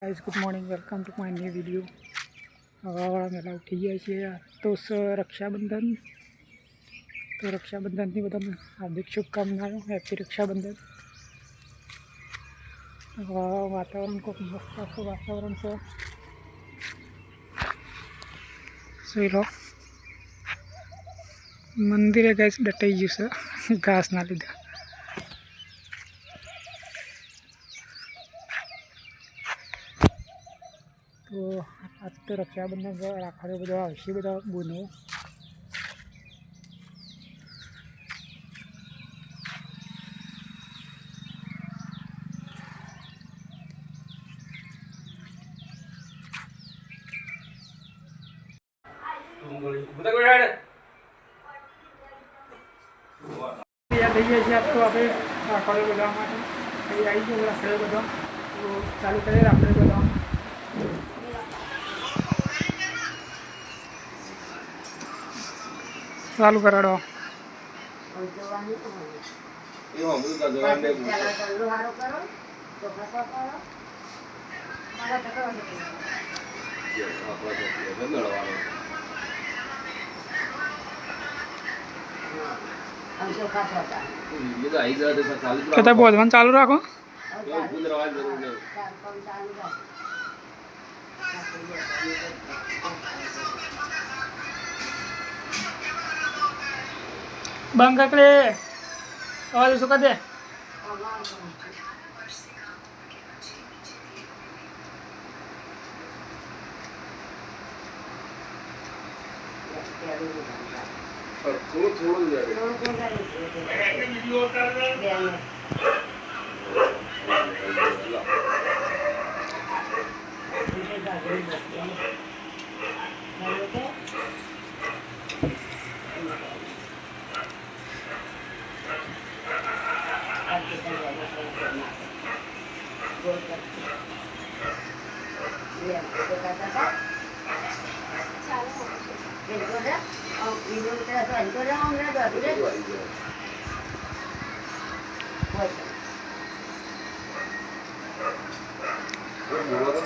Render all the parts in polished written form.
Guys good morning welcome to my new video. मेला उठी गया है तो रक्षाबंधन तो रक्षाबंधन की बता हार्दिक शुभकामनाएं। हैप्पी रक्षाबंधन। वातावरण को मस्त वातावरण से लो मंदिर है गाइस डटाई गयु घास ना लीधा। तो आज तो रक्षाबंधन राखड़े बधा आवशे बधा बूनो तो आप राखड़े बधा आई गए राखड़े बधा तो चालू करें राखड़े बधा चालू कराड़ो। कहता बोधवान चालू रखो। बंग ककड़े आवाज सुखा दे।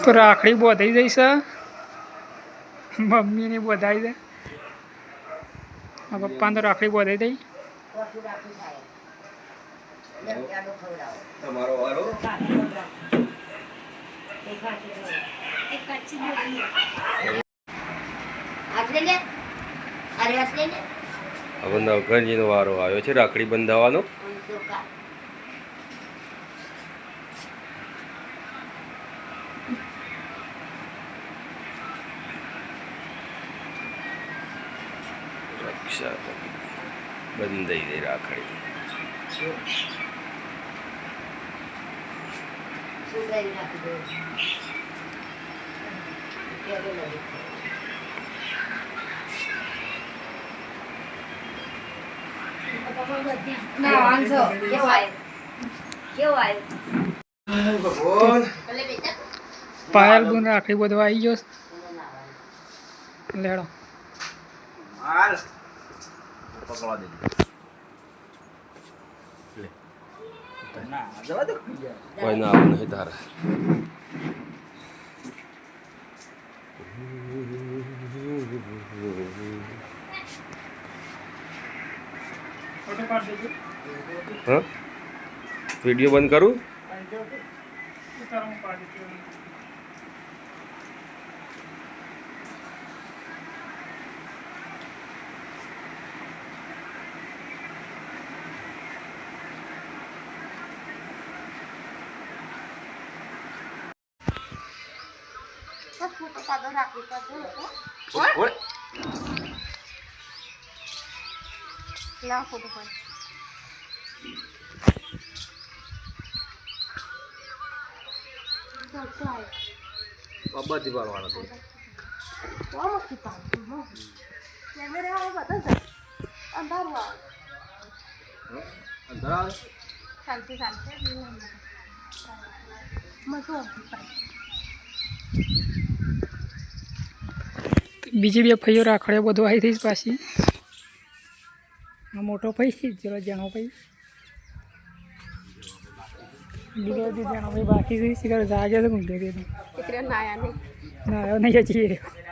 तो राखड़ी बधाई जैस मम्मी ने बधाई दे पप्पा तो राखड़ी बधाई दी। હવે નવઘણજીનો વારો આવ્યો છે રાખડી બંધાવવાનો। રક્ષાબંધન બંધાઈ દે રાખડી। पायल बुन राखड़ी बधवा आई गयो लेड़ो પકડવા દે ના જવા દો કોઈ ના આવું નહીં તારે। फोटो काट दीजिए। हाँ वीडियो बंद करूँ। फोटो का दो राखी का दो ला फोटो पर तो आए बाबा दीवार वाला तो वो मत पास ये मेरे वाला पता है अंदर हुआ अंदर आ शांति शांति मसो बीजी बे भाईओ राखड़े बधवाई थी पासी मोटो भाई जरा जानो भाई બીજો દીદી અમે બાકી થઈ શિકાર જાગે તો ઊંઘે દે દીકરીઓ નાયા નહીં ના હવે નહીં જઈએ નાયા નહીં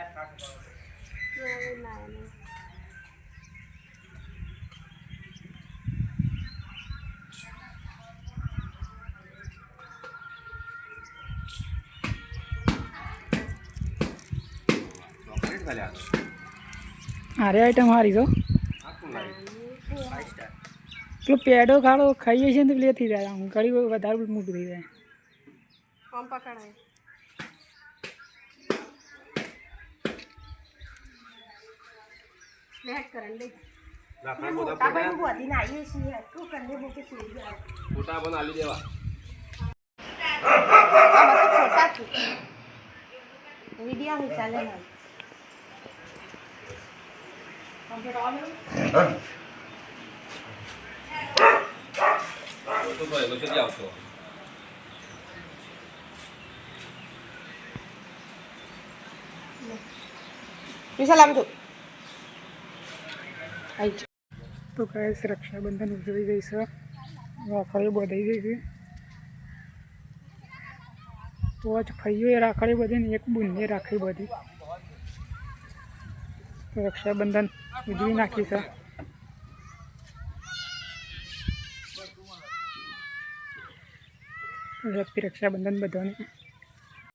હારે આઈટમ હારી તો પેલો પેડો ખાડો ખાઈએ છીએ ને તો પેલી થઈ જાય આમ ઘડી વધારે મોટું થઈ જાય આમ પકડાય લેટ કરન લે મોટા ભાઈ નું બોધી ના આવીએ છીએ તું કરને મોકે સુઈ જાય ફોટા પણ આલી દેવા આમાં તો ફોટા છે વિડિયો ચાલે ના તો ભાઈ વચ્ચે જ આવતો વિશાલ આમ તો તો ગાઈસ રક્ષાબંધન ઉજવી ગઈ છે રાખડી બધાઈ ગઈ છે તો આજ ફઈઓ એ રાખડી બધી ને એક બુનને રાખડી બધી તો રક્ષાબંધન ઉજવી નાખી છે હેપી રક્ષાબંધન બધાને